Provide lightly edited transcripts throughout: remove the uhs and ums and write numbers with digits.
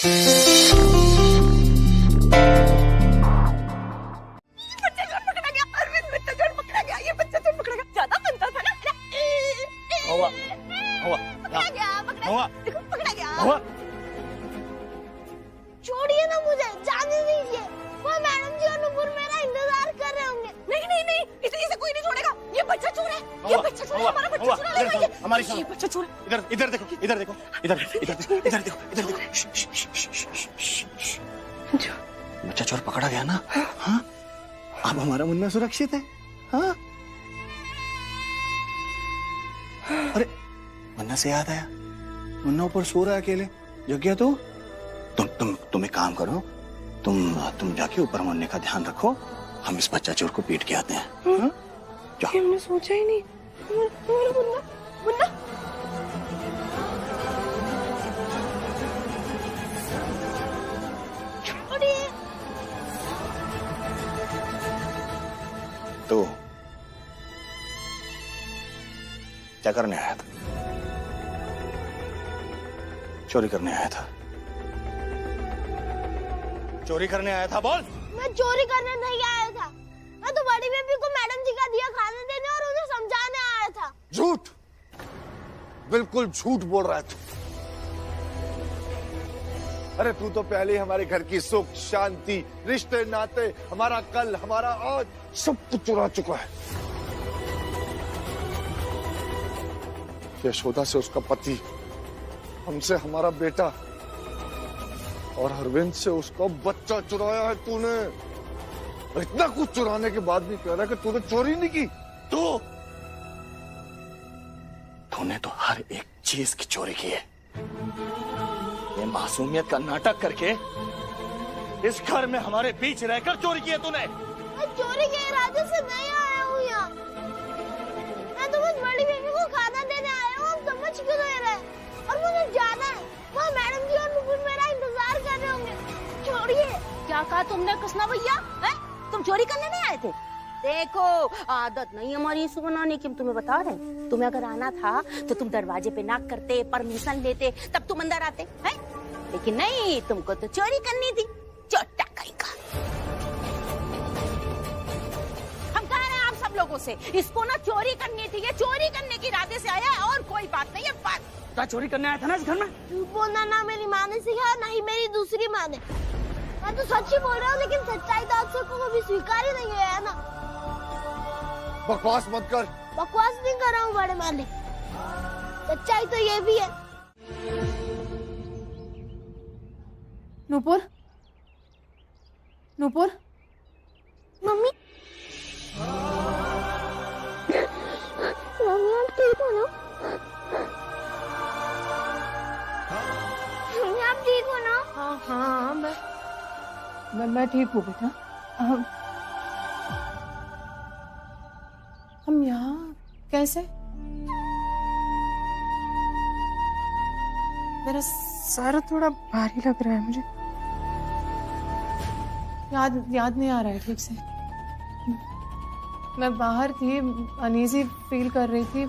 छोड़िए ना मुझे, जाने दीजिए। वो मैडम जी और नुपुर मेरा इंतजार कर रहे होंगे। नहीं नहीं नहीं, इसे कोई नहीं छोड़ेगा। ये बच्चा चोर है, ये बच्चा चोर है, हमारा बच्चा चुरा लेगा ये। हमारी ये बच्चा चोर है। इधर देखो, इधर देखो, इधर देखो, इधर देखो, इधर देखो। बच्चा चोर पकड़ा गया ना? हाँ, अब हमारा मुन्ना सुरक्षित है। हाँ, अरे मुन्ना से याद आया, मुन्ना ऊपर सो रहा है अकेले। जग गया तो तुम एक काम करो, तुम जाके ऊपर मुन्ने का ध्यान रखो, हम इस बच्चा चोर को पीट के आते हैं। हाँ? जाओ। हमने सोचा ही नहीं। मुन्ना मुन्ना छोड़िए। तो क्या करने आया था? चोरी करने आया था? चोरी करने आया था, बोल। मैं चोरी करने नहीं आया था, मैं तो बड़ी बेबी को मैडम जी का दिया खाने देने और उन्हें समझाने आया था। झूठ, बिल्कुल झूठ बोल रहा है तू। अरे तू तो पहले ही हमारे घर की सुख शांति, रिश्ते नाते, हमारा कल, हमारा आज, सब कुछ चुरा चुका है। यशोदा से उसका पति, हमसे हमारा बेटा, और अरविंद से उसका बच्चा चुराया है तूने। इतना कुछ चुराने के बाद भी कह रहा है कि तूने चोरी नहीं की। तूने तो हर एक चीज की चोरी की है। ये मासूमियत का नाटक करके इस घर में हमारे बीच रहकर चोरी की है तूने। मैं चोरी के इरादे से नहीं आया हूँ यहाँ, मैं तो बस बड़ी बेबी को खाना देने आया हूँ। हम समझ क्यों नहीं रहे? और मुझे जाना है, वहाँ मैडम जी और नुपुर मेरा इंतजार कर रहे होंगे। छोड़िए। क्या कहा तुमने कृष्णा भैया? तुम चोरी करने नहीं आए थे? देखो, आदत नहीं हमारी इसे बनाने की, हम तुम्हें बता रहे हैं। तुम्हें अगर आना था तो तुम दरवाजे पे नॉक करते, परमिशन लेते, तब तुम अंदर आते हैं। लेकिन नहीं, तुमको तो चोरी करनी थी, चोटा कहीं का। हम कह रहे हैं आप सब लोगों से, इसको ना चोरी करनी थी, ये चोरी करने के इरादे से आया है और कोई बात नहीं है। बात क्या चोरी करने आया था ना इस घर में? बोलना ना मेरी माँ ने सिखाया, ना ही मेरी दूसरी माँ ने। मैं तो सच ही बोल रहा हूँ, लेकिन सच्चाई तो आप सबको कभी स्वीकार ही नहीं है ना। बकवास मत कर। बकवास नहीं कर रहा हूँ बड़े मालिक, सच्चाई तो ये भी है। नूपुर, नूपुर, मम्मी, मम्मी आप ठीक हो ना? मम्मी आप ठीक हो ना? हाँ हाँ, मैं ठीक हूँ बेटा। हम यहाँ कैसे? मेरा सर थोड़ा भारी लग रहा है मुझे, याद नहीं आ रहा है ठीक से। मैं बाहर थी, अनईजी फील कर रही थी।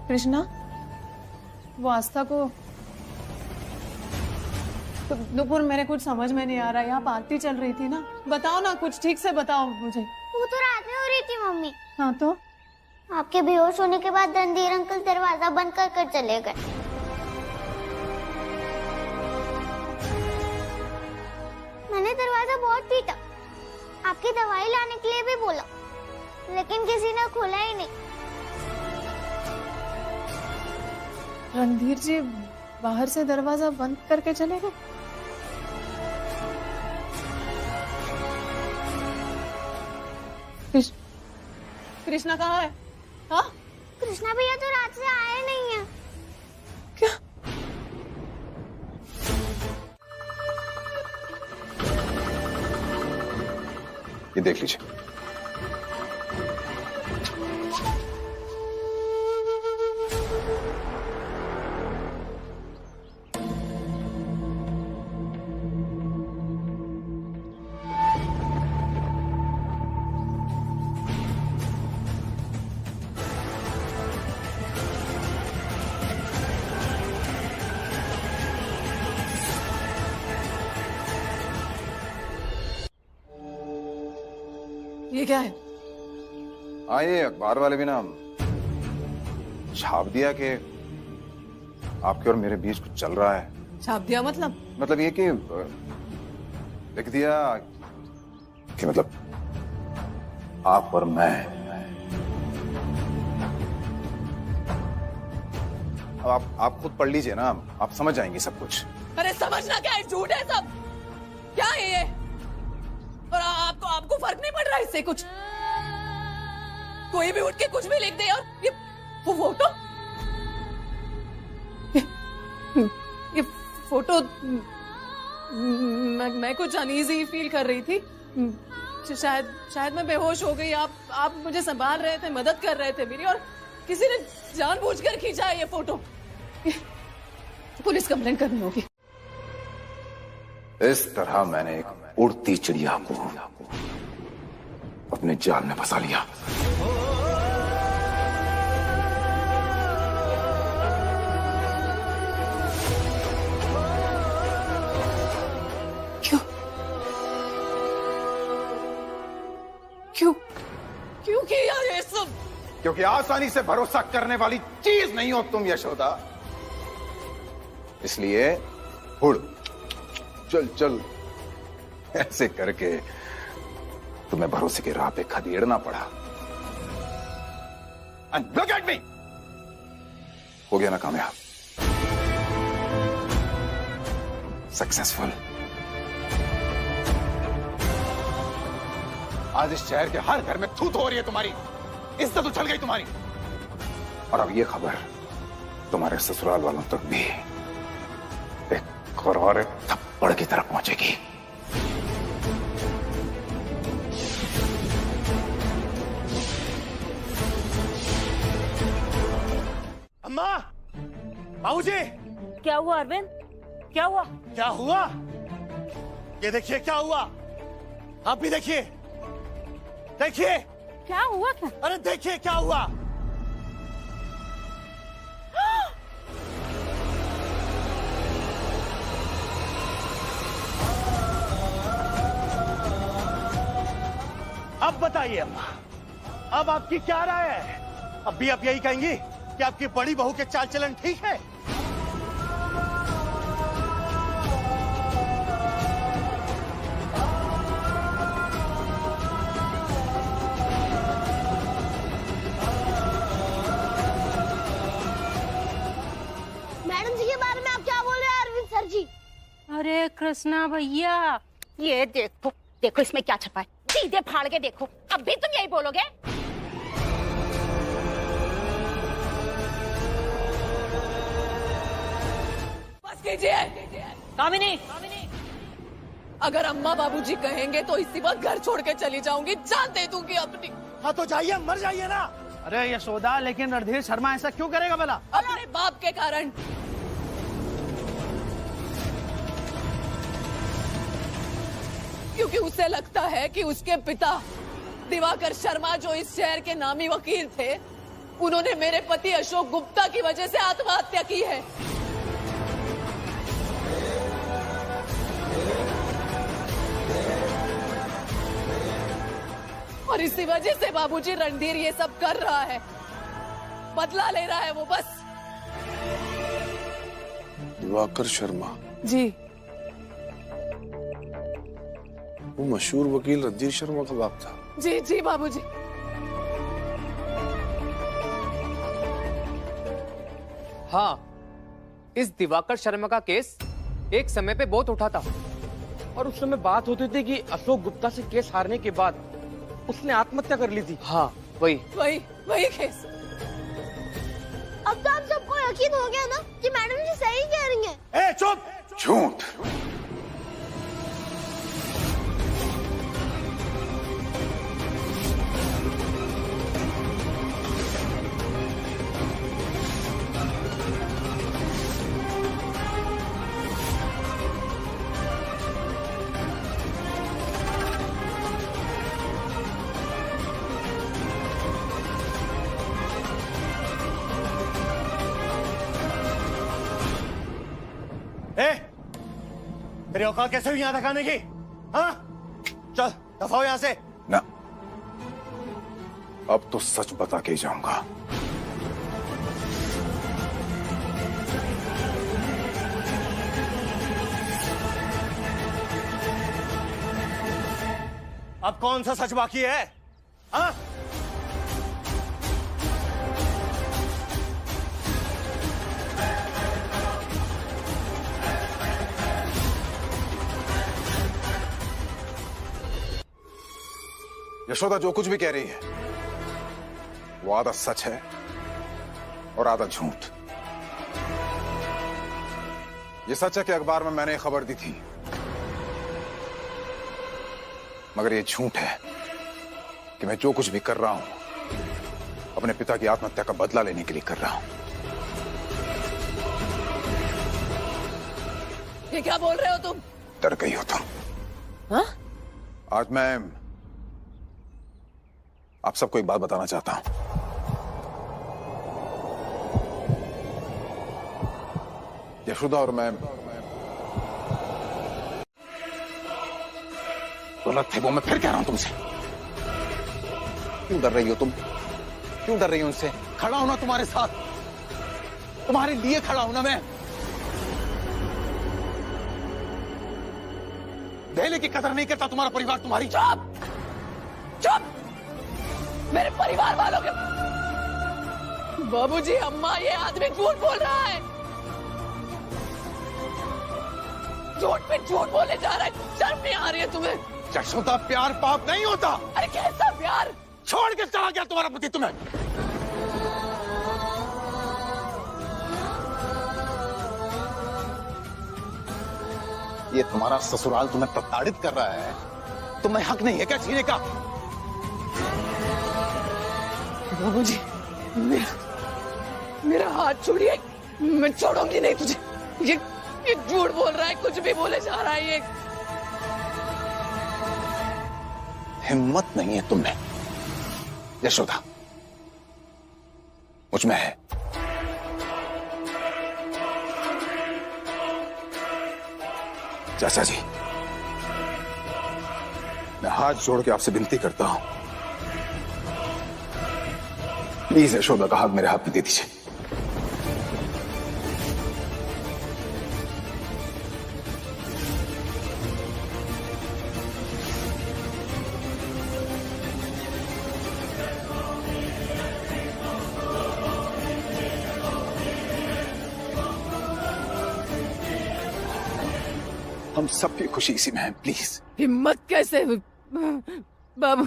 कृष्णा, वो आस्था को तो नुपुर, मेरे कुछ समझ में नहीं आ रहा। यहाँ पार्टी चल रही थी ना, बताओ ना, कुछ ठीक से बताओ मुझे। वो तो रात में हो रही थी मम्मी। हाँ तो? आपके बेहोश होने के बाद रणधीर अंकल दरवाजा बंद कर चले गए। मैंने दरवाजा बहुत पीटा, आपकी दवाई लाने के लिए भी बोला, लेकिन किसी ने खोला ही नहीं। रणधीर जी बाहर से दरवाजा बंद करके चले गए? कृष्णा कहाँ है? हाँ? कृष्णा भैया तो रात से आए नहीं है। क्या? ये देख लीजिए। ये क्या है? हाँ, ये अखबार वाले भी ना छाप दिया कि आपके और मेरे बीच कुछ चल रहा है। छाप दिया मतलब ये कि लिख दिया कि मतलब आप और मैं। अब आप खुद पढ़ लीजिए ना, आप समझ जाएंगे सब कुछ। अरे समझना क्या है, झूठ है सब। क्या है ये? और आपको फर्क नहीं पड़ रहा इससे कुछ? कोई भी उठ के कुछ भी लिख दे। और ये वो फोटो, ये फोटो, मैं कुछ अनईजी फील कर रही थी। शायद मैं बेहोश हो गई। आप मुझे संभाल रहे थे, मदद कर रहे थे मेरी, और किसी ने जानबूझकर खींचा है ये फोटो। पुलिस कंप्लेंट करनी होगी। इस तरह मैंने एक उड़ती चिड़िया को अपने जाल में फंसा लिया। क्यों किया ये सब? क्योंकि आसानी से भरोसा करने वाली चीज नहीं हो तुम यशोदा, इसलिए उड़, चल चल ऐसे करके तुम्हें भरोसे की राह पे खदेड़ना पड़ा। And look at me! हो गया ना कामयाब, सक्सेसफुल। आज इस शहर के हर घर में थूथ हो रही है तुम्हारी, इज्जत उछल गई तुम्हारी, और अब ये खबर तुम्हारे ससुराल वालों तक भी एक और थप्पड़ की तरफ पहुंचेगी। अम्मा, बाबूजी, क्या हुआ अरविंद? क्या हुआ? क्या हुआ? ये देखिए क्या हुआ। आप भी देखिए, देखिए। क्या हुआ? क्या? अरे देखिए क्या हुआ। अब बताइए अम्मा, अब आपकी क्या राय है? अब भी आप यही कहेंगी कि आपकी बड़ी बहू के चाल चलन ठीक है? मैडम जी के बारे में आप क्या बोल रहे हैं अरविंद सर जी? अरे कृष्णा भैया, ये देखो देखो इसमें क्या छपा है, सीधे फाड़ के देखो। अब भी तुम यही बोलोगे? बस कीजिए कामिनी। अगर अम्मा बाबूजी कहेंगे तो इसी वक्त घर छोड़ के चली जाऊंगी, जान दे दूंगी अपनी। हाँ तो जाइए, मर जाइए ना। अरे यशोदा, लेकिन रणधीर शर्मा ऐसा क्यों करेगा भला? अपने बाप के कारण। क्योंकि उसे लगता है कि उसके पिता दिवाकर शर्मा, जो इस शहर के नामी वकील थे, उन्होंने मेरे पति अशोक गुप्ता की वजह से आत्महत्या की है। और इसी वजह से बाबूजी रणधीर ये सब कर रहा है, बदला ले रहा है वो बस। दिवाकर शर्मा जी, वो मशहूर वकील रणधीर शर्मा का बाप था। जी जी बाबूजी। हाँ, इस दिवाकर शर्मा का केस एक समय पे बहुत उठा था, और उस समय बात होती थी कि अशोक गुप्ता से केस हारने के बाद उसने आत्महत्या कर ली थी। हाँ, वही केस। अब तो आप सबको यकीन हो गया ना कि मैडम जी सही कह रही हैं। ए चुप! झूठ! तेरी औकात कैसे हुई यहाँ तक आने की? हाँ? चल दफा हो यहाँ से। ना, अब तो सच बता के ही जाऊंगा। अब कौन सा सच बाकी है? हाँ? यशोदा जो कुछ भी कह रही है वो आधा सच है और आधा झूठ। ये सच है कि अखबार में मैंने खबर दी थी, मगर ये झूठ है कि मैं जो कुछ भी कर रहा हूं अपने पिता की आत्महत्या का बदला लेने के लिए कर रहा हूं। ये क्या बोल रहे हो तुम? डर गई हो तुम? हाँ? आज मैं आप सबको एक बात बताना चाहता हूं। यशोदा और मैं गलत थे, वो मैं फिर कह रहा हूं तुमसे। क्यों डर रही हो तुम? क्यों डर रही हो उनसे? खड़ा होना तुम्हारे साथ, तुम्हारे लिए खड़ा हूं ना मैं। दहले की कदर नहीं करता तुम्हारा परिवार तुम्हारी। चुप! चुप! मेरे परिवार वालों के बाबूजी, अम्मा, ये आदमी झूठ बोल रहा है। झूठ पे झूठ बोले जा रहा है। शर्म नहीं आ रही है तुम्हें? यशोदा, प्यार पाप नहीं होता। अरे कैसा प्यार? छोड़ के चला गया तुम्हारा पति तुम्हें। ये तुम्हारा ससुराल तुम्हें प्रताड़ित कर रहा है, तुम्हें हक नहीं है क्या जीने का? बाबूजी, मेरा हाथ छोड़िए, मैं छोड़ूंगी नहीं तुझे। ये झूठ बोल रहा है, कुछ भी बोले जा रहा है ये। हिम्मत नहीं है तुम्हें यशोदा, मुझ में है। चाचा जी, मैं हाथ जोड़ के आपसे विनती करता हूं, प्लीज यशोदा का हाथ मेरे हाथ में दे दीजिए। हम सबकी खुशी इसी में है, प्लीज। हिम्मत कैसे बाबू?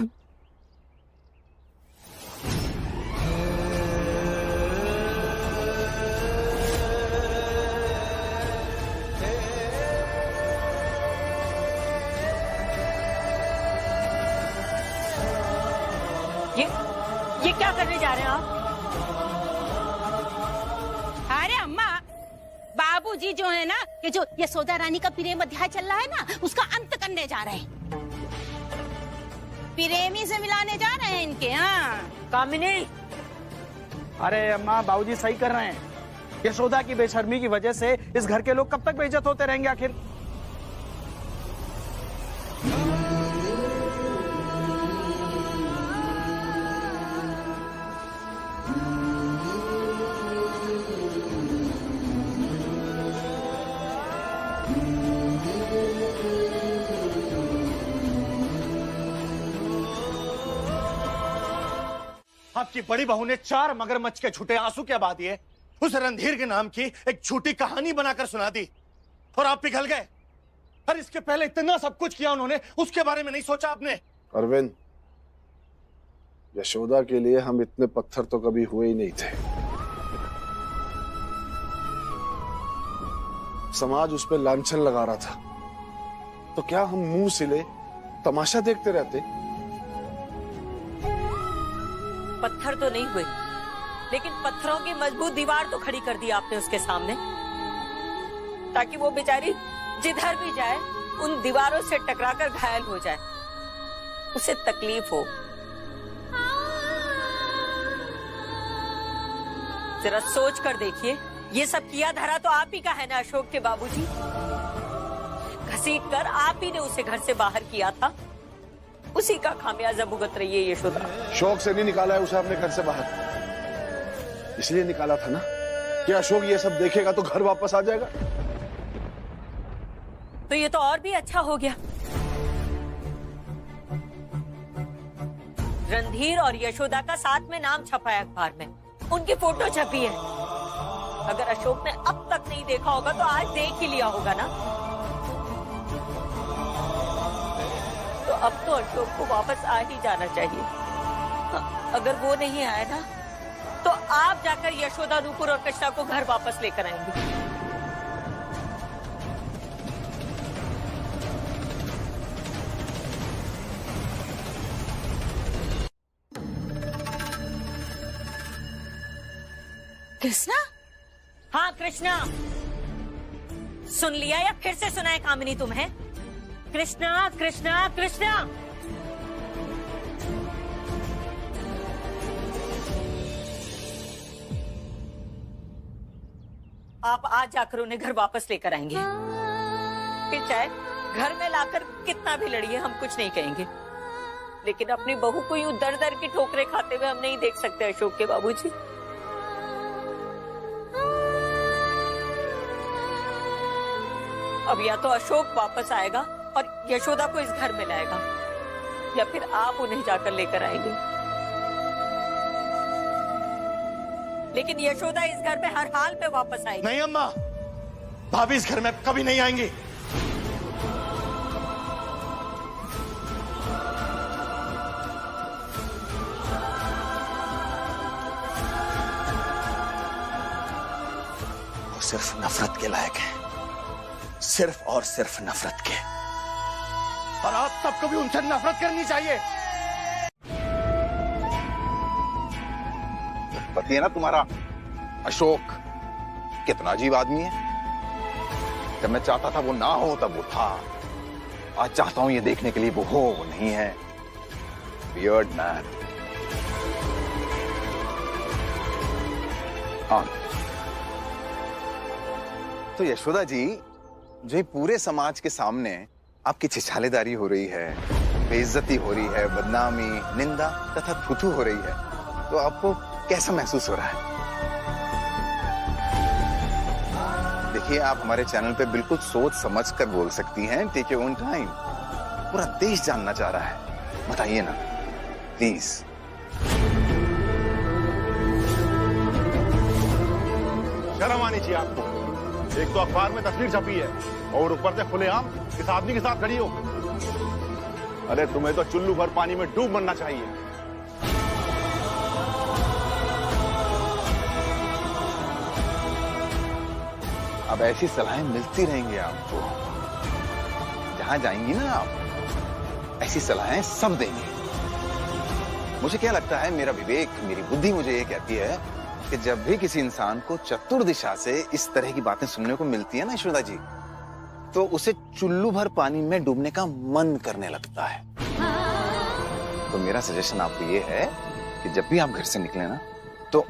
ये क्या करने जा रहे हैं आप? अरे अम्मा, बाबूजी जो है ना, ये जो यशोदा रानी का प्रेम अध्याय चल रहा है ना, उसका अंत करने जा रहे हैं। प्रेमी से मिलाने जा रहे हैं इनके। हाँ कामिनी। अरे अम्मा, बाबूजी सही कर रहे हैं। यशोदा की बेशर्मी की वजह से इस घर के लोग कब तक बेइज्जत होते रहेंगे आखिर? आपकी बड़ी बहू ने 4 मगरमच्छ के झूठे आंसू क्या बात है, उस रणधीर के नाम की एक झूठी कहानी बनाकर सुना दी और आप पिघल गए। और इसके पहले इतना सब कुछ किया उन्होंने, उसके बारे में नहीं सोचा आपने? अरविंद, यशोदा के लिए हम इतने पत्थर तो कभी हुए ही नहीं थे। समाज उस पर लांछन लगा रहा था, तो क्या हम मुंह सिले तमाशा देखते रहते? पत्थर तो नहीं हुए, लेकिन पत्थरों की मजबूत दीवार तो खड़ी कर दी आपने उसके सामने, ताकि वो बेचारी जिधर भी जाए उन दीवारों से टकराकर घायल हो जाए, उसे तकलीफ हो। जरा सोच कर देखिए, ये सब किया धरा तो आप ही का है ना अशोक के बाबूजी। घसीट कर आप ही ने उसे घर से बाहर किया था। उसी का खामियाजा भुगत रही है यशोदा। शौक से नहीं निकाला है उसे अपने घर से बाहर, इसलिए निकाला था ना कि अशोक ये सब देखेगा तो घर वापस आ जाएगा। तो ये तो और भी अच्छा हो गया। रणधीर और यशोदा का साथ में नाम छपा है अखबार में, उनकी फोटो छपी है। अगर अशोक ने अब तक नहीं देखा होगा तो आज देख ही लिया होगा ना। तो अब तो अशोक को वापस आ ही जाना चाहिए। अगर वो नहीं आया ना तो आप जाकर यशोदा, नूपुर और कृष्णा को घर वापस लेकर आएंगे। कृष्णा? हाँ कृष्णा, सुन लिया या फिर से सुनाए कामिनी तुम्हें? कृष्णा कृष्णा कृष्णा। आप आज जाकर उन्हें घर वापस लेकर आएंगे। फिर चाहे घर में लाकर कितना भी लड़िए, हम कुछ नहीं कहेंगे, लेकिन अपनी बहू को यूं दर दर की ठोकरें खाते हुए हम नहीं देख सकते अशोक के बाबूजी। अब या तो अशोक वापस आएगा और यशोदा को इस घर में लाएगा, या फिर आप उन्हें जाकर लेकर आएंगे। लेकिन यशोदा इस घर में हर हाल में वापस आएगी। नहीं अम्मा, भाभी इस घर में कभी नहीं आएंगी। वो सिर्फ नफरत के लायक है, सिर्फ और सिर्फ नफरत के। और आप सबको भी उनसे नफरत करनी चाहिए। पति है ना तुम्हारा अशोक, कितना अजीब आदमी है। जब मैं चाहता था वो ना हो तब वो था, आज चाहता हूं ये देखने के लिए वो हो, वो नहीं है। Weird man. हाँ तो यशोदा जी, जो पूरे समाज के सामने आपकी छिछालेदारी हो रही है, बेइज्जती हो रही है, बदनामी, निंदा तथा थुथु हो रही है, तो आपको कैसा महसूस हो रहा है? देखिए, आप हमारे चैनल पे बिल्कुल सोच समझ कर बोल सकती हैं। Take your own time. पूरा देश जानना चाह रहा है, बताइए ना प्लीज। शर्म आनी चाहिए आपको। एक तो अखबार में तस्वीर छपी है और ऊपर से खुलेआम इस आदमी के साथ खड़ी हो। अरे तुम्हें तो चुल्लू भर पानी में डूब मरना चाहिए। अब ऐसी सलाहें मिलती रहेंगी आपको, जहां जाएंगी ना आप, ऐसी सलाहें सब देंगे। मुझे क्या लगता है, मेरा विवेक, मेरी बुद्धि मुझे ये कहती है कि जब भी किसी इंसान को चतुर्दिशा से इस तरह की बातें सुनने को मिलती है ना यशोदा जी, तो उसे चुल्लू भर पानी में डूबने का मन करने लगता है। तो मेरा सजेशन आपको ये है कि जब भी आप घर से निकले ना, तो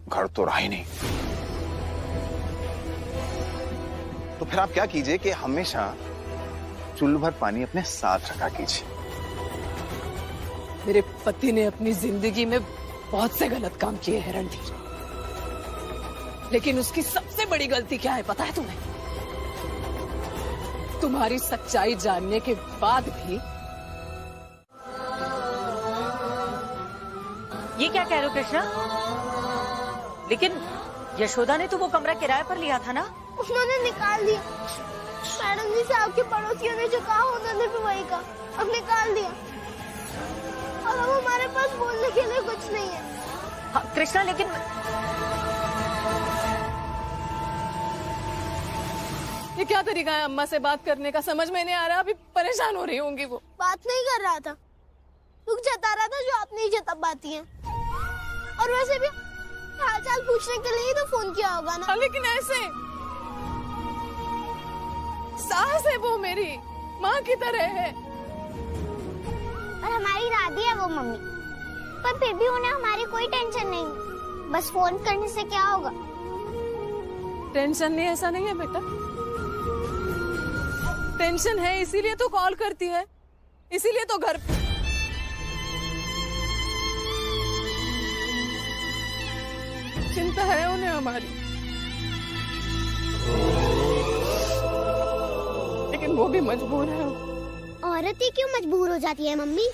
घर तो रहा ही नहीं, तो फिर आप क्या कीजिए कि हमेशा चुल्लू भर पानी अपने साथ रखा कीजिए। मेरे पति ने अपनी जिंदगी में बहुत से गलत काम किए हैं रणधीर, लेकिन उसकी सबसे बड़ी गलती क्या है पता है तुम्हें? तुम्हारी सच्चाई जानने के बाद भी। ये क्या कह रहे हो कृष्णा? लेकिन यशोदा ने तो वो कमरा किराए पर लिया था ना? उन्होंने निकाल दिया। मैडम जी साहब के पड़ोसियों ने जो कहा उन्होंने भी वही कहा, अब निकाल दिया। और अब हमारे पास बोलने के लिए कुछ नहीं है। हाँ, कृष्णा, लेकिन ये क्या तरीका है अम्मा से बात करने का? समझ में नहीं आ रहा। अभी परेशान हो रही होंगी वो। बात नहीं कर रहा था, दुख जता रहा था जो आप नहीं जता पाती हैं। और वैसे भी हालचाल पूछने के लिए ही तो फोन किया होगा ना। लेकिन ऐसे सास है वो, मेरी माँ की तरह है। और हमारी दादी है वो मम्मी, पर फिर भी उन्हें हमारी कोई टेंशन नहीं। बस फोन करने से क्या होगा? टेंशन नहीं, ऐसा नहीं है बेटा। टेंशन है इसीलिए तो कॉल करती है, इसीलिए तो घर चिंता है उन्हें हमारी, लेकिन वो भी मजबूर है। औरत ही क्यों मजबूर हो जाती है मम्मी?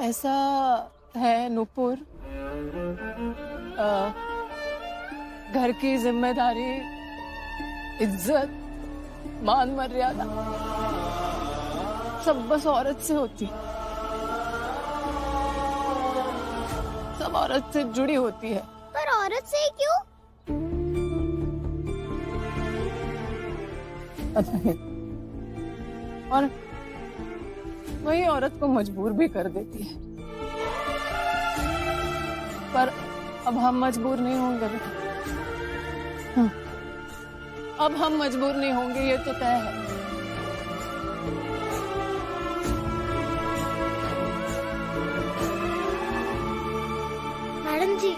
ऐसा है नूपुर, घर की जिम्मेदारी, इज्जत, मान मर्यादा सब बस औरत से होती, सब औरत से जुड़ी होती है। पर औरत से ही क्यों? पता नहीं, और वही औरत को मजबूर भी कर देती है। पर अब हम मजबूर नहीं होंगे बेटा, अब हम मजबूर नहीं होंगे, ये तो तय है। मैडम जी,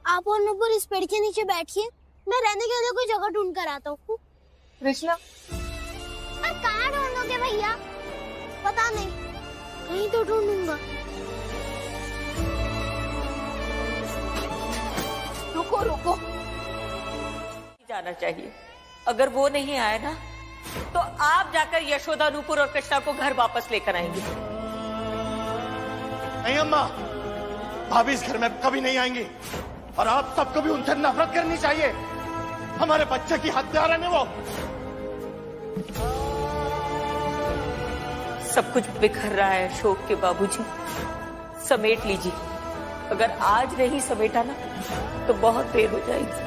आप और नूपुर इस पेड़ के नीचे बैठिए, मैं रहने के लिए कोई जगह ढूंढ कर आता हूँ। कृष्णा, कहाँ ढूंढोगे भैया? पता नहीं, कहीं तो ढूंढूंगा। रुको रुको, जाना चाहिए। अगर वो नहीं आए ना, तो आप जाकर यशोदा, नूपुर और कृष्णा को घर वापस लेकर आएंगे। नहीं अम्मा, भाभी इस घर में कभी नहीं आएंगी, और आप सबको भी उनसे नफरत करनी चाहिए। हमारे बच्चे की हत्यारा ने वो। सब कुछ बिखर रहा है अशोक के बाबूजी, समेट लीजिए। अगर आज नहीं समेटा ना, तो बहुत देर हो जाएगी।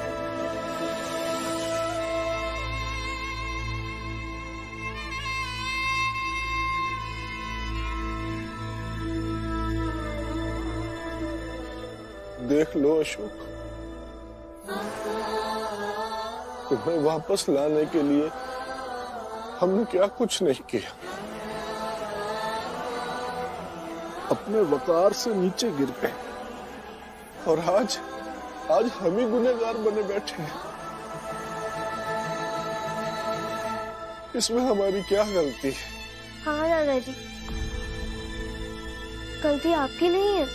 देख लो अशोक, तुम्हें वापस लाने के लिए हमने क्या कुछ नहीं किया। अपने वकार से नीचे गिर गए, और आज हम ही गुनहगार बने बैठे हैं। इसमें हमारी क्या गलती है? हाँ दादाजी, गलती आपकी नहीं है।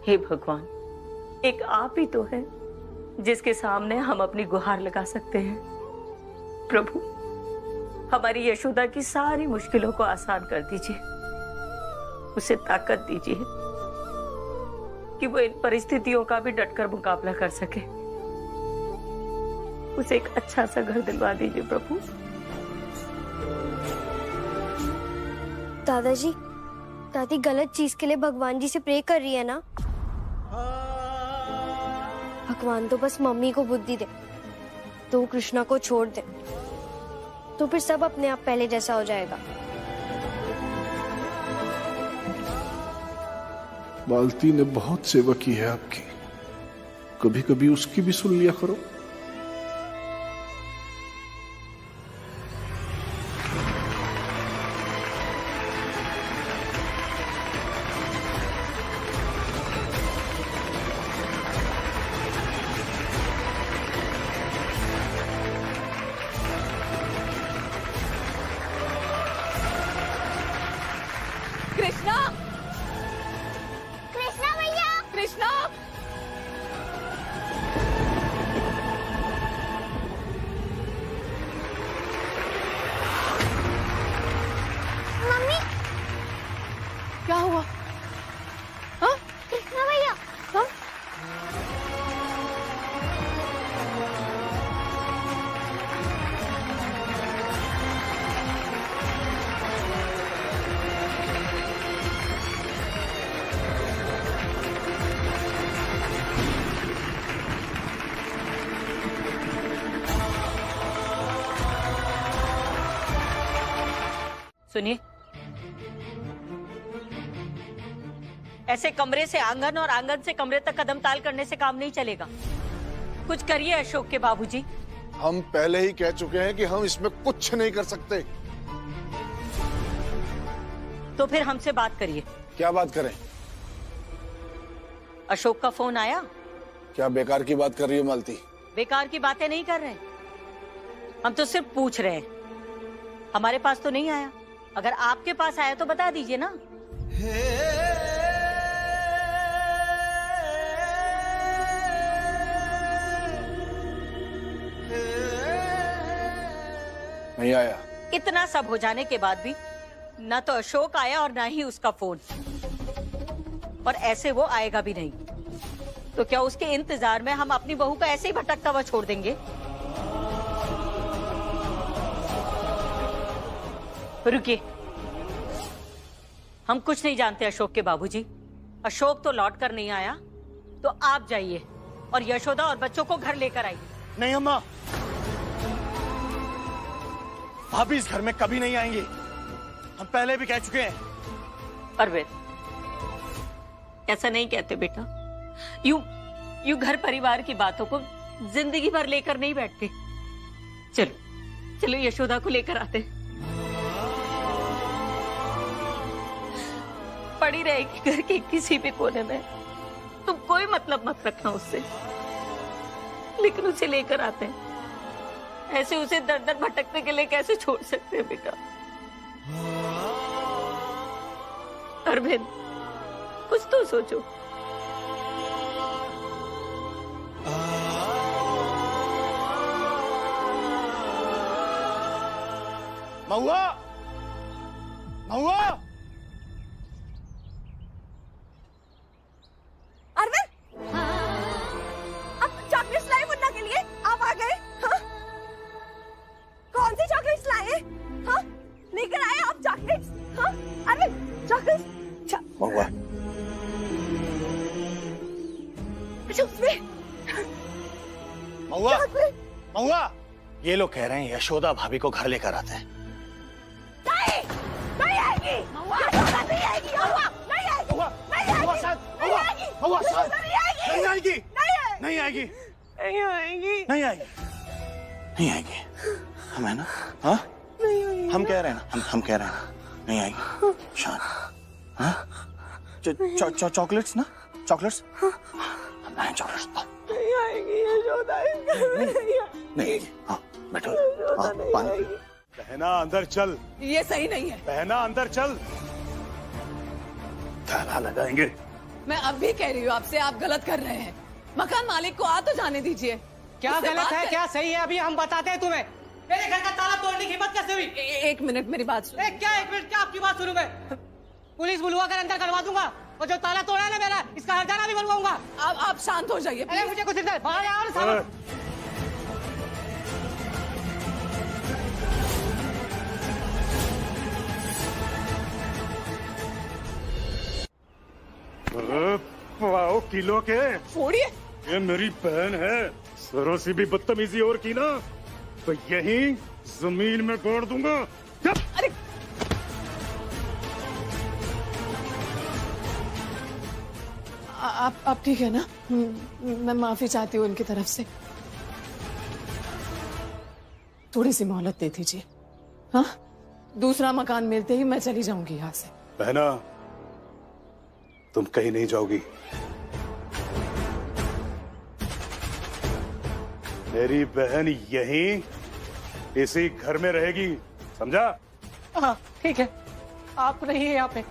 हे भगवान, एक आप ही तो है जिसके सामने हम अपनी गुहार लगा सकते हैं। प्रभु, हमारी यशोदा की सारी मुश्किलों को आसान कर दीजिए, उसे ताकत दीजिए कि वो इन परिस्थितियों का भी डटकर मुकाबला कर सके। उसे एक अच्छा सा घर दिलवा दीजिए प्रभु। दादाजी, दादी गलत चीज के लिए भगवान जी से प्रे कर रही है ना? भगवान तो बस मम्मी को बुद्धि दे, तो कृष्णा को छोड़ दे, तो फिर सब अपने आप पहले जैसा हो जाएगा। मालती ने बहुत सेवा की है आपकी, कभी कभी उसकी भी सुन लिया करो। कृष्णा, कृष्णा भैया, कृष्णा, मम्मी, क्या हुआ? हाँ? कृष्णा भैया, हाँ? सुनिए, ऐसे कमरे से आंगन और आंगन से कमरे तक कदम ताल करने से काम नहीं चलेगा। कुछ करिए अशोक के बाबूजी। हम पहले ही कह चुके हैं कि हम इसमें कुछ नहीं कर सकते। तो फिर हमसे बात करिए। क्या बात करें? अशोक का फोन आया? क्या बेकार की बात कर रही हो मालती? बेकार की बातें नहीं कर रहे, हम तो सिर्फ पूछ रहे हैं। हमारे पास तो नहीं आया, अगर आपके पास आया तो बता दीजिए ना। नहीं आया। इतना सब हो जाने के बाद भी ना तो अशोक आया और ना ही उसका फोन, और ऐसे वो आएगा भी नहीं। तो क्या उसके इंतजार में हम अपनी बहू का ऐसे ही भटकता हुआ छोड़ देंगे? रुकिए, हम कुछ नहीं जानते अशोक के बाबूजी। अशोक तो लौट कर नहीं आया, तो आप जाइए और यशोदा और बच्चों को घर लेकर आइए। नहीं अम्मा, भाभी इस घर में कभी नहीं आएंगी। हम पहले भी कह चुके हैं। परवेज, ऐसा नहीं कहते बेटा। यू घर परिवार की बातों को जिंदगी भर लेकर नहीं बैठते। चलो चलो यशोदा को लेकर आते। पड़ी रहेगी घर के किसी भी कोने में, तुम कोई मतलब मत रखना उससे, लेकिन उसे लेकर आते हैं। ऐसे उसे दर दर भटकने के लिए कैसे छोड़ सकते हैं बेटा? अरविंद, कुछ तो सोचो। महुआ, महुआ, अरविंद, अब चॉकलेट्स लाए मुन्ना के लिए? आप आ गए? हाँ? कौन सी चॉकलेट्स लाए? हाँ? लेकर आए आप चॉकलेट्स? हाँ? अरविंद, चॉकलेट्स? महुआ, अच्छा उसमें महुआ, महुआ, ये लोग कह रहे हैं यशोदा भाभी को घर लेकर आते हैं। नहीं, नहीं आएगी। यशोदा नहीं आएगी। नहीं आएगी। नहीं आएगी। नहीं आएगी। नहीं आएगी। नहीं आएगी। नहीं आएगी। हम है ना? हाँ? हम कह रहे हैं ना? हम कह रहे हैं ना? नहीं आएगी। शांत। हाँ? चॉकलेट्स ना? चॉकलेट्स? हम लाएं चॉकलेट्स। नहीं आएगी यशोदा। नहीं आएगी। हाँ, बैठो। हाँ, पानी। बहना अंदर चल। ये सही नहीं है। बहना अंदर चल। ताला लगाएंगे। मैं अब भी कह रही हूँ आपसे, आप गलत कर रहे हैं। मकान मालिक को आ तो जाने दीजिए। क्या गलत है, क्या सही है, अभी हम बताते हैं तुम्हें। मेरे घर का ताला तोड़ने की हिम्मत कैसे हुई? एक मिनट मेरी बात सुनो। क्या एक मिनट, क्या आपकी बात सुनूं मैं? पुलिस बुलवा कर अंदर करवा दूंगा, और जो ताला तोड़ा है ना मेरा, इसका हर्जाना भी बनवाऊंगा। आप शांत हो जाइए। अरे मुझे कुछ नहीं, बाहर आओ ना साहब। पाओ किलो के। छोड़िए। ये मेरी बहन है, जरा सी भी बदतमीजी और की ना तो यहीं जमीन में गाड़ दूंगा। अरे आप ठीक है ना? मैं माफी चाहती हूँ उनकी तरफ से। थोड़ी सी मोहलत दे दीजिए। हाँ, दूसरा मकान मिलते ही मैं चली जाऊंगी यहाँ से। बहना, तुम कहीं नहीं जाओगी। मेरी बहन यहीं इसी घर में रहेगी, समझा? हाँ ठीक है, आप नहीं है यहाँ पे।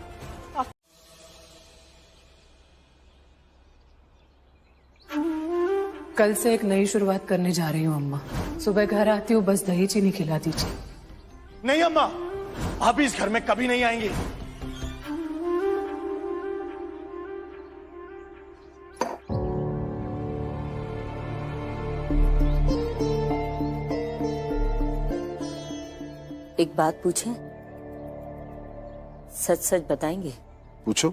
कल से एक नई शुरुआत करने जा रही हूँ अम्मा। सुबह घर आती हूँ, बस दही चीनी खिला दीजिए। नहीं अम्मा, भाभी इस घर में कभी नहीं आएंगी। एक बात पूछें? सच सच बताएंगे? पूछो।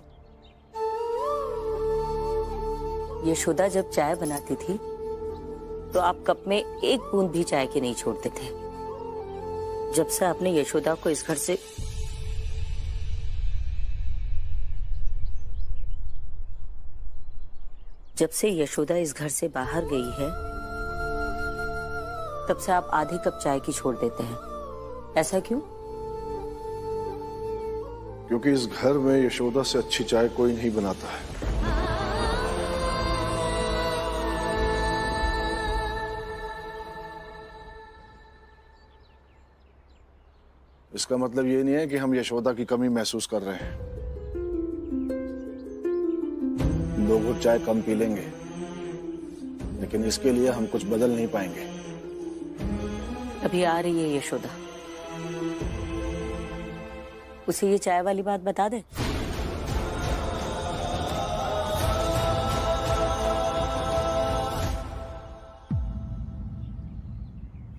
यशोदा जब चाय बनाती थी तो आप कप में एक बूंद भी चाय के नहीं छोड़ते थे। जब से आपने यशोदा को इस घर से जब से यशोदा इस घर से बाहर गई है तब से आप आधी कप चाय की छोड़ देते हैं, ऐसा क्यों? क्योंकि इस घर में यशोदा से अच्छी चाय कोई नहीं बनाता है। इसका मतलब ये नहीं है कि हम यशोदा की कमी महसूस कर रहे हैं। दो घूंट चाय कम पी लेंगे, लेकिन इसके लिए हम कुछ बदल नहीं पाएंगे। अभी आ रही है यशोदा, उसे ये चाय वाली बात बता दे।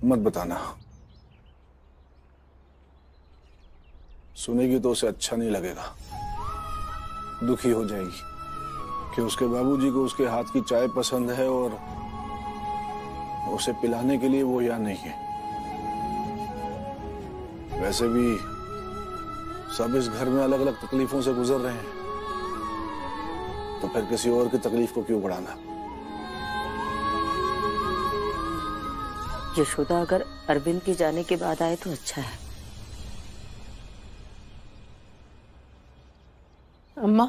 मत बताना, सुनेगी तो उसे अच्छा नहीं लगेगा, दुखी हो जाएगी कि उसके बाबूजी को उसके हाथ की चाय पसंद है और उसे पिलाने के लिए वो यहाँ नहीं है। वैसे भी सब इस घर में अलग अलग तकलीफों से गुजर रहे हैं, तो फिर किसी और की तकलीफ को क्यों बढ़ाना। यशोदा अगर अरविंद के जाने के बाद आए तो अच्छा है। अम्मा,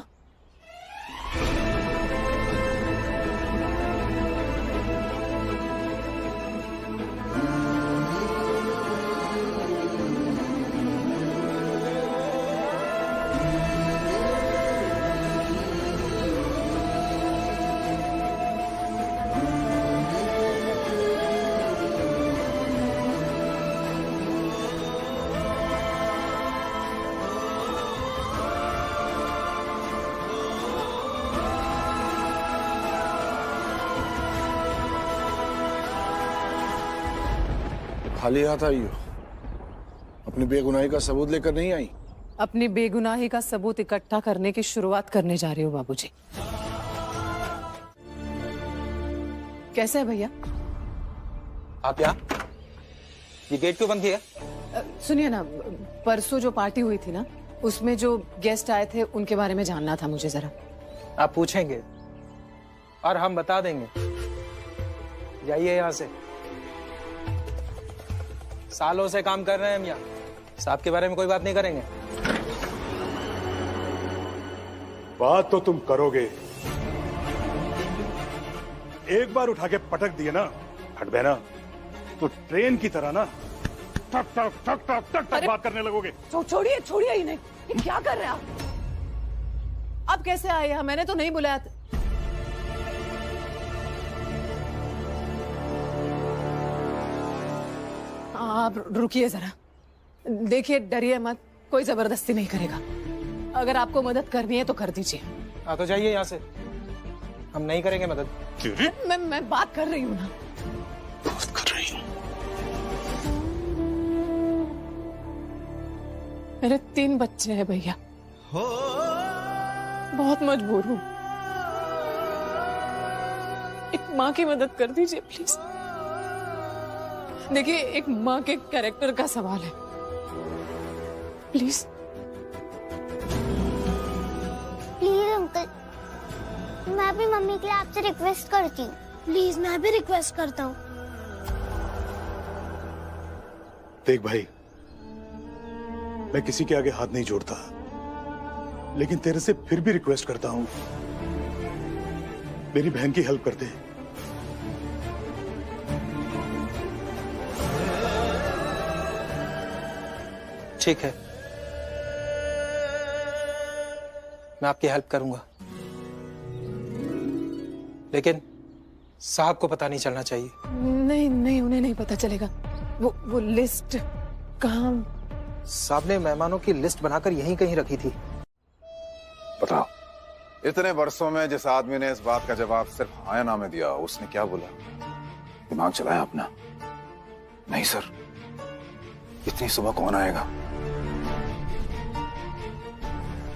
खाली हाथ आई हो, अपनी बेगुनाही का सबूत लेकर नहीं आई? अपनी बेगुनाही का सबूत इकट्ठा करने की शुरुआत करने जा रही हो बाबूजी। कैसे है भैया? आप यहाँ? ये गेट क्यों बंद किया? सुनिए ना, परसों जो पार्टी हुई थी ना, उसमें जो गेस्ट आए थे उनके बारे में जानना था मुझे जरा। आप पूछेंगे और हम बता देंगे। जाइए यहाँ से। सालों से काम कर रहे हैं हम यहाँ, साहब के बारे में कोई बात नहीं करेंगे। बात तो तुम करोगे, एक बार उठा के पटक दिए ना हट बहना, तो ट्रेन की तरह ना टक टक टक टक टक टक बात करने लगोगे। छोड़िए छोड़िए ही नहीं, ये क्या कर रहे हैं आप? अब कैसे आए यहाँ? मैंने तो नहीं बुलाया था। आप रुकिए जरा, देखिए डरिए मत, कोई जबरदस्ती नहीं करेगा। अगर आपको मदद करनी है तो कर दीजिए। हाँ तो जाइए यहाँ से, हम नहीं करेंगे मदद। मैं बात कर रही हूँ ना। बात कर रही हूँ। मेरे 3 बच्चे हैं भैया, बहुत मजबूर हूँ, एक माँ की मदद कर दीजिए प्लीज। देखिए, एक माँ के कैरेक्टर का सवाल है, प्लीज। प्लीज अंकल, मैं भी मम्मी के लिए आपसे रिक्वेस्ट करती हूँ। प्लीज मैं भी रिक्वेस्ट करता हूँ। देख भाई, मैं किसी के आगे हाथ नहीं जोड़ता, लेकिन तेरे से फिर भी रिक्वेस्ट करता हूँ, मेरी बहन की हेल्प कर दे। ठीक है, मैं आपकी हेल्प करूंगा, लेकिन साहब को पता नहीं चलना चाहिए। नहीं नहीं, उन्हें नहीं पता चलेगा। वो लिस्ट कहाँ? साहब ने मेहमानों की लिस्ट बनाकर यहीं कहीं रखी थी। बताओ, इतने वर्षों में जिस आदमी ने इस बात का जवाब सिर्फ हाँ या ना में दिया, उसने क्या बोला? दिमाग चलाया अपना? नहीं सर, इतनी सुबह कौन आएगा?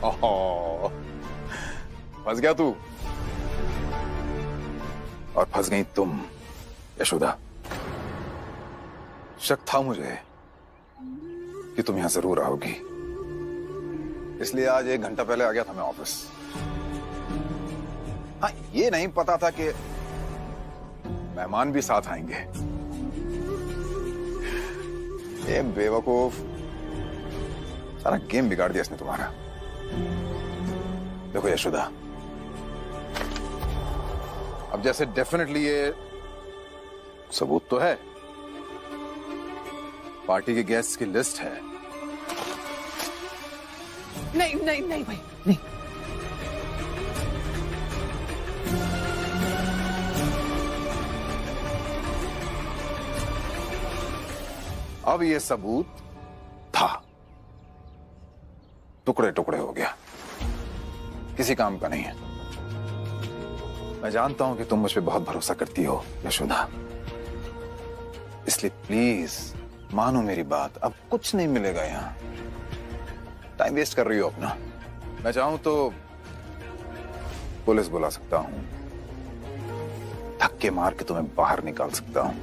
ओहो, फंस गया तू, और फंस गई तुम यशोदा। शक था मुझे कि तुम यहां जरूर आओगी, इसलिए आज 1 घंटा पहले आ गया था मैं ऑफिस। हाँ, ये नहीं पता था कि मेहमान भी साथ आएंगे। ये बेवकूफ, सारा गेम बिगाड़ दिया इसने तुम्हारा। देखो यशोदा, अब जैसे डेफिनेटली ये सबूत तो है, पार्टी के गेस्ट की लिस्ट है। नहीं नहीं नहीं भाई, नहीं। अब ये सबूत था, टुकड़े टुकड़े हो गया, किसी काम का नहीं है। मैं जानता हूं कि तुम मुझ पे बहुत भरोसा करती हो यशोदा, इसलिए प्लीज मानो मेरी बात। अब कुछ नहीं मिलेगा यहां, टाइम वेस्ट कर रही हो अपना। मैं चाहूं तो पुलिस बुला सकता हूं, धक्के मार के तुम्हें बाहर निकाल सकता हूं।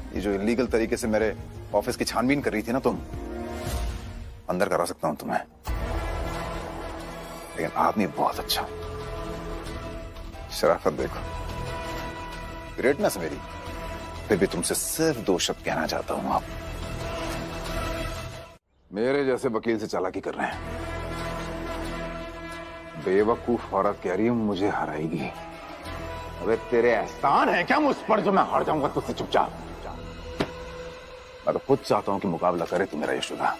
ये जो इलीगल तरीके से मेरे ऑफिस की छानबीन कर रही थी ना तुम, अंदर करा सकता हूं तुम्हें। लेकिन आदमी बहुत अच्छा, शराफत देखो, ग्रेटनेस मेरी, फिर भी तुमसे सिर्फ 2 शब्द कहना चाहता हूं। आप मेरे जैसे वकील से चालाकी कर रहे हैं। बेवकूफ औरत कह रही है मुझे हराएगी। अबे तेरे एहसान है क्या मुझ पर जो मैं हार जाऊंगा तुझसे चुपचाप? मैं तो खुद चाहता हूं कि मुकाबला करे तू मेरा यशोदा।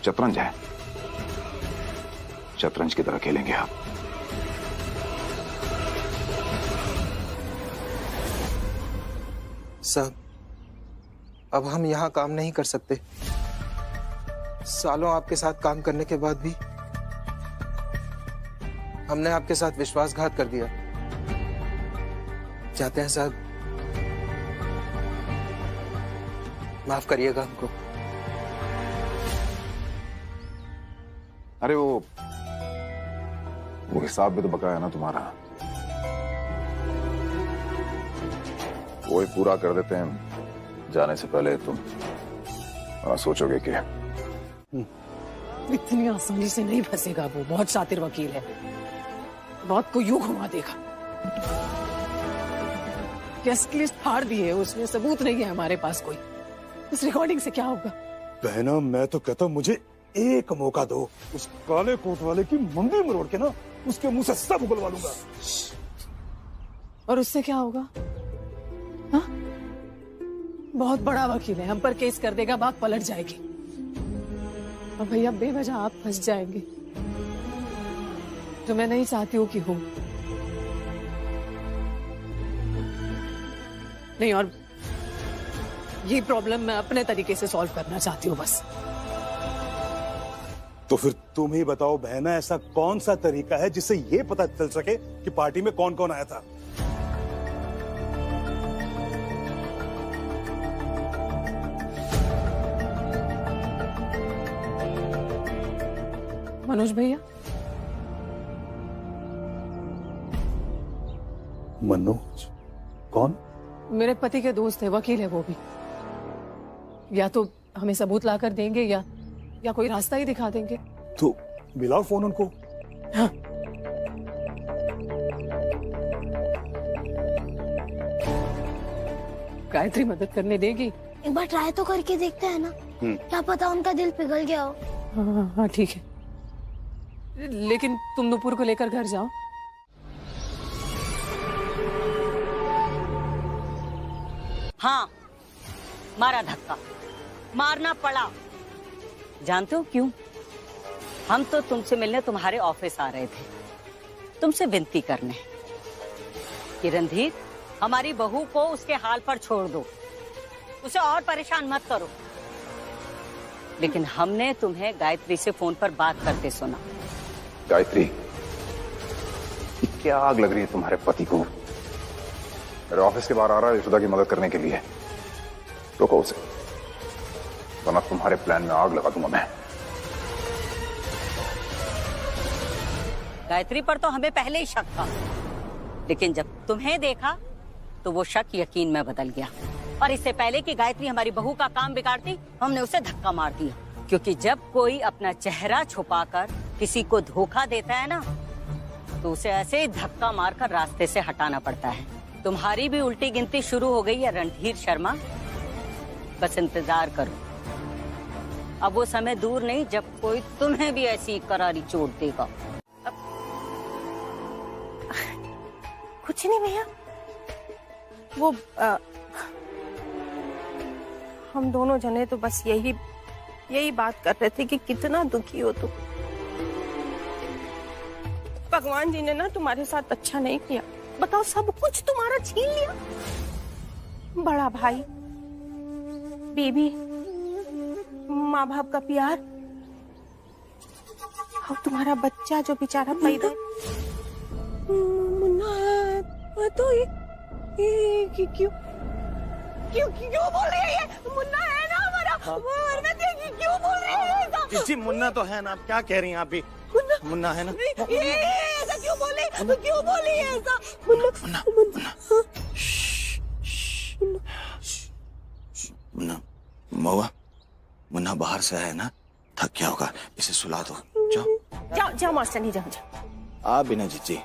शतरंज है, शतरंज की तरह खेलेंगे आप। साहब, अब हम यहाँ काम नहीं कर सकते। सालों आपके साथ काम करने के बाद भी हमने आपके साथ विश्वासघात कर दिया। चाहते हैं साहब, माफ करिएगा हमको। अरे वो हिसाब भी तो बकाया है ना तुम्हारा, वो ही पूरा कर देते हैं। जाने से पहले तुम सोचोगे कि इतनी आसानी से नहीं फंसेगा वो, बहुत शातिर वकील है, बहुत को यूं घुमा देगा। केस की लिस्ट फाड़ दी है उसने, सबूत नहीं है हमारे पास कोई। इस रिकॉर्डिंग से क्या होगा? बहना, मैं तो कहता हूं मुझे एक मौका दो, उस काले कोट वाले की मंदी मरोड़ के ना उसके मुंह से सब उगलवा लूंगा। और उससे क्या होगा? हाँ? बहुत बड़ा वकील है, हम पर केस कर देगा, बात पलट जाएगी। और भैया बेवजह आप फंस जाएंगे, जो मैं नहीं चाहती हूँ कि हो। नहीं, और ये प्रॉब्लम मैं अपने तरीके से सॉल्व करना चाहती हूँ बस। तो फिर तुम ही बताओ बहना, ऐसा कौन सा तरीका है जिससे ये पता चल सके कि पार्टी में कौन कौन आया था? मनोज भैया। मनोज? कौन? मेरे पति के दोस्त है, वकील है वो भी। या तो हमें सबूत लाकर देंगे या कोई रास्ता ही दिखा देंगे। तो मिलाओ फोन उनको। हाँ। गायत्री मदद करने देगी? एक बार ट्राई तो करके देखते हैं ना, क्या पता उनका दिल पिघल गया हो। हाँ हाँ ठीक है, लेकिन तुम नुपुर को लेकर घर जाओ। हाँ, मारा धक्का, मारना पड़ा। जानते हो क्यों? हम तो तुमसे मिलने तुम्हारे ऑफिस आ रहे थे, तुमसे विनती करने कि रणधीर, हमारी बहू को उसके हाल पर छोड़ दो, उसे और परेशान मत करो। लेकिन हमने तुम्हें गायत्री से फोन पर बात करते सुना। गायत्री, क्या आग लग रही है तुम्हारे पति को? मेरे ऑफिस के बाहर आ रहा है यशोदा की मदद करने के लिए। रोको उसे, वरना तुम्हारे प्लान में आग लगा दूंगा मैं। गायत्री पर तो हमें पहले ही शक था, लेकिन जब तुम्हें देखा तो वो शक यकीन में बदल गया। और इससे पहले कि गायत्री हमारी बहू का काम बिगाड़ती, हमने उसे धक्का मार दिया। क्योंकि जब कोई अपना चेहरा छुपाकर किसी को धोखा देता है ना, तो उसे ऐसे ही धक्का मारकर रास्ते से हटाना पड़ता है। तुम्हारी भी उल्टी गिनती शुरू हो गई है रणधीर शर्मा, बस इंतजार करो। अब वो समय दूर नहीं जब कोई तुम्हें भी ऐसी करारी चोट देगा। कुछ नहीं भैया, वो हम दोनों जने तो बस यही बात कर रहे थे कि कितना दुखी हो तुम। भगवान जी ने ना तुम्हारे साथ अच्छा नहीं किया। बताओ, सब कुछ तुम्हारा छीन लिया। बड़ा भाई, बेबी, माँ बाप का प्यार, और तुम्हारा बच्चा जो बेचारा पैदा। मुन्ना तो ये क्यों बोल रही है? मुन्ना है ना हमारा। क्यों बोल रही है? जी मुन्ना तो है ना, आप क्या कह रही हैं आप भी? मुन्ना है ना। ये ऐसा क्यों बोले ऐसा? मुन्ना मुन्ना, महुआ, मुन्ना बाहर से है ना, थक गया होगा, इसे सुला दो। जाओ मास्टर नहीं, जाओ। आप भी ना जीजी।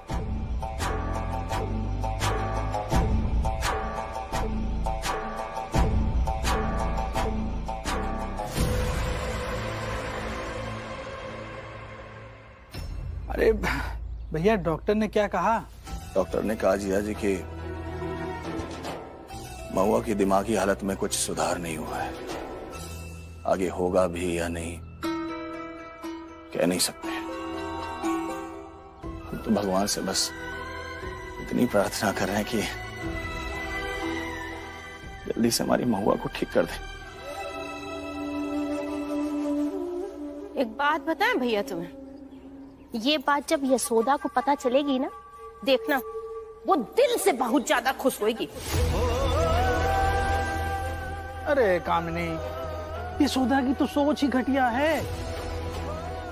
अरे भैया, डॉक्टर ने क्या कहा? डॉक्टर ने कहा जिया जी कि महुआ की दिमागी हालत में कुछ सुधार नहीं हुआ है। आगे होगा भी या नहीं कह नहीं सकते। हम तो भगवान से बस इतनी प्रार्थना कर रहे हैं कि जल्दी से हमारी महुआ को ठीक कर दे। एक बात बताएं भैया तुम्हें, ये बात जब यशोदा को पता चलेगी ना, देखना वो दिल से बहुत ज्यादा खुश होगी। अरे कामिनी, यशोदा की तो सोच ही घटिया है।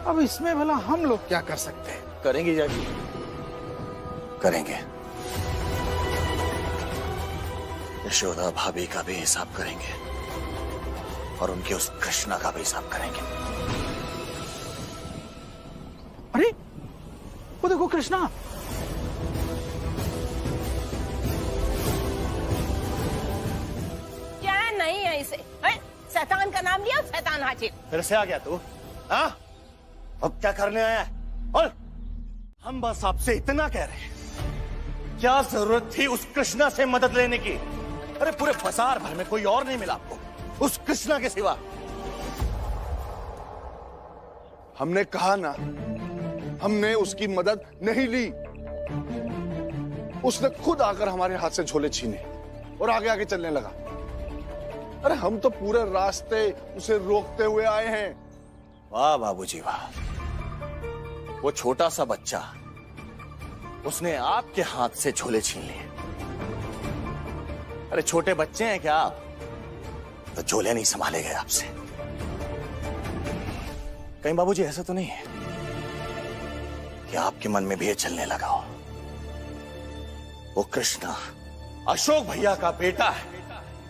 अब इसमें भला हम लोग क्या कर सकते हैं? करेंगे जाके, करेंगे। यशोदा भाभी का भी हिसाब करेंगे और उनके उस कृष्णा का भी हिसाब करेंगे। अरे वो देखो कृष्णा। क्या नहीं है इसे? शैतान का नाम लिया, शैतान हाजिर। फिर से आ गया तू? हाँ, अब क्या करने आया है? और हम बस आपसे इतना कह रहे हैं, क्या जरूरत थी उस कृष्णा से मदद लेने की? अरे पूरे बाजार भर में कोई और नहीं मिला आपको उस कृष्णा के सिवा। हमने कहा ना, हमने उसकी मदद नहीं ली। उसने खुद आकर हमारे हाथ से झोले छीने और आगे आगे चलने लगा। अरे हम तो पूरे रास्ते उसे रोकते हुए आए हैं। वाह बाबूजी वाह, वो छोटा सा बच्चा, उसने आपके हाथ से झोले छीन लिए। अरे छोटे बच्चे हैं क्या आप? तो झोले नहीं संभाले गए आपसे। कहीं बाबूजी ऐसा तो नहीं है कि आपके मन में भी ये चलने लगा हो? वो कृष्णा अशोक भैया का बेटा है,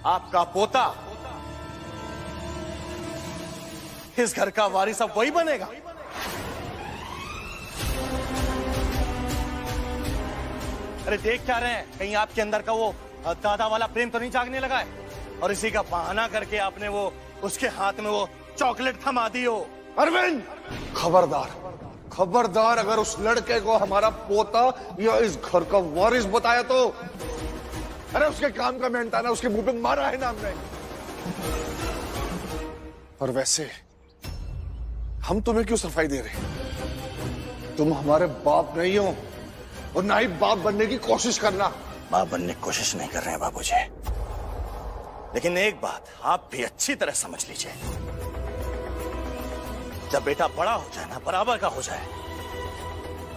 आपका पोता। इस घर का वारिस अब वही बनेगा। अरे देख क्या रहे हैं, कहीं आपके अंदर का वो दादा वाला प्रेम तो नहीं जागने लगा है? और इसी का बहाना करके आपने वो उसके हाथ में वो चॉकलेट थमा दी हो। अरविंद, खबरदार खबरदार, अगर उस लड़के को हमारा पोता या इस घर का वारिस बताया तो। अरे उसके काम का मेहनताना उसके मुंह पे मारा है ना हमने। और वैसे हम तुम्हें क्यों सफाई दे रहे? तुम हमारे बाप नहीं हो और ना ही बाप बनने की कोशिश करना। बाप बनने की कोशिश नहीं कर रहे हैं बाबूजी, लेकिन एक बात आप भी अच्छी तरह समझ लीजिए, जब बेटा बड़ा हो जाए ना, बराबर का हो जाए,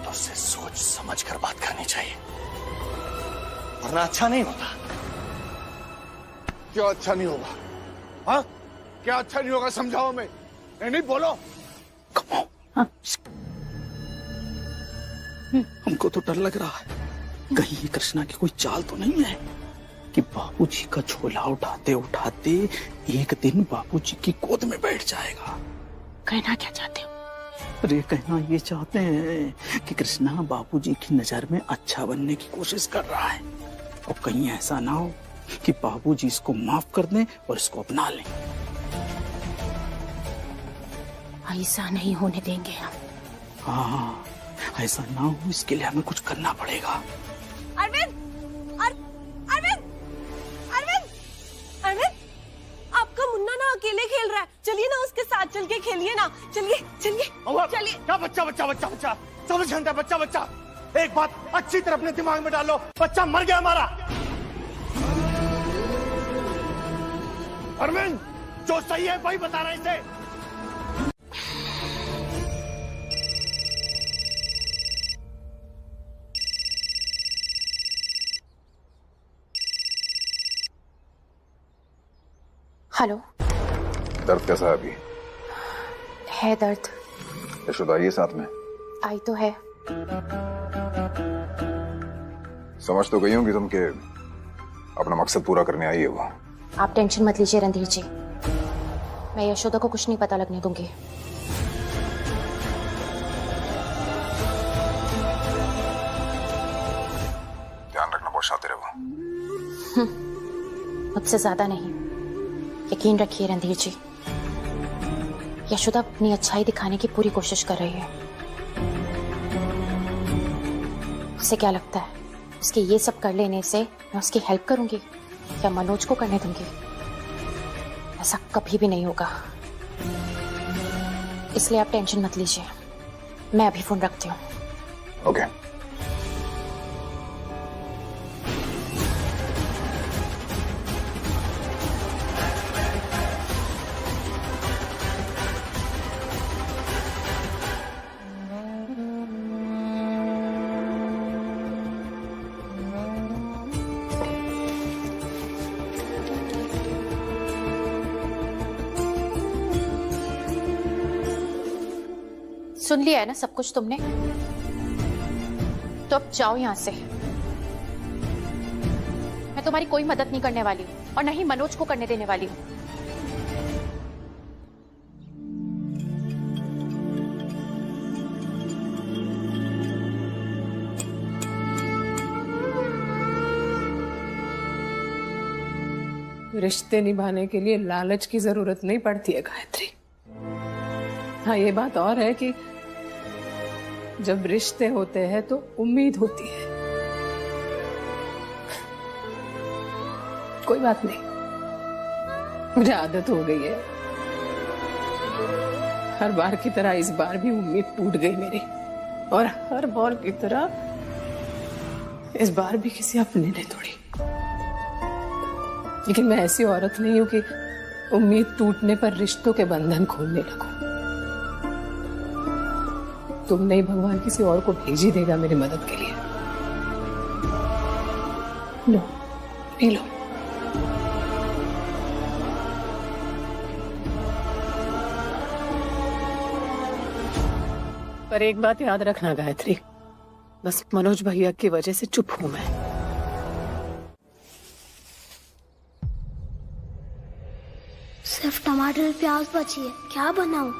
तो उससे सोच समझ कर बात करनी चाहिए, वरना अच्छा नहीं होता। क्या अच्छा नहीं होगा? हाँ, क्या अच्छा नहीं होगा? समझाओ। मैं नहीं बोलो। हमको तो डर लग रहा है, कहीं ये कृष्णा की कोई चाल तो नहीं है कि बाबूजी का झोला उठाते उठाते एक दिन बाबूजी की गोद में बैठ जाएगा। कहना क्या चाहते हो? अरे कहना ये चाहते हैं कि कृष्णा बाबूजी की नजर में अच्छा बनने की कोशिश कर रहा है, और कहीं ऐसा ना हो कि बाबूजी इसको माफ कर दें और इसको अपना लें। ऐसा नहीं होने देंगे हम। हाँ, ऐसा ना हो इसके लिए हमें कुछ करना पड़ेगा। अरविंद, अरविंद, अरविंद, अरविंद, आपका मुन्ना ना अकेले खेल रहा है, चलिए ना उसके साथ चल के खेलिए ना, चलिए चलिए चलिए। क्या बच्चा बच्चा बच्चा बच्चा 24 घंटा बच्चा बच्चा? एक बात अच्छी तरह अपने दिमाग में डालो, बच्चा मर गया हमारा। अरविंद, जो सही है वही बता रहे इसे। हेलो। दर्द कैसा है अभी? है दर्द। यशोदा ये साथ में आई तो है। समझ तो गई हूँ कि तुम के अपना मकसद पूरा करने आई है वो। आप टेंशन मत लीजिए रणधीर जी, मैं यशोदा को कुछ नहीं पता लगने दूंगी। ध्यान रखना, बहुत शातिर है वो। मुझसे ज्यादा नहीं, यकीन रखिए रणधीर जी, यशोदा अपनी अच्छाई दिखाने की पूरी कोशिश कर रही है। उसे क्या लगता है उसके ये सब कर लेने से मैं उसकी हेल्प करूंगी या मनोज को करने दूंगी? ऐसा कभी भी नहीं होगा, इसलिए आप टेंशन मत लीजिए, मैं अभी फोन रखती हूँ। ओके। सुन लिया है ना सब कुछ तुमने, तो अब जाओ यहां से। मैं तुम्हारी कोई मदद नहीं करने वाली हूं और न ही मनोज को करने देने वाली हूं। रिश्ते निभाने के लिए लालच की जरूरत नहीं पड़ती है गायत्री। हाँ, ये बात और है कि जब रिश्ते होते हैं तो उम्मीद होती है। कोई बात नहीं, मुझे आदत हो गई है। हर बार की तरह इस बार भी उम्मीद टूट गई मेरी, और हर बार की तरह इस बार भी किसी अपने ने तोड़ी। लेकिन मैं ऐसी औरत नहीं हूं कि उम्मीद टूटने पर रिश्तों के बंधन खोलने लगूं। तुम नहीं, भगवान किसी और को भेज ही देगा मेरी मदद के लिए। लो, पी लो। पर एक बात याद रखना गायत्री, बस मनोज भैया की वजह से चुप हूं मैं। सिर्फ टमाटर प्याज बची है, क्या बनाऊं?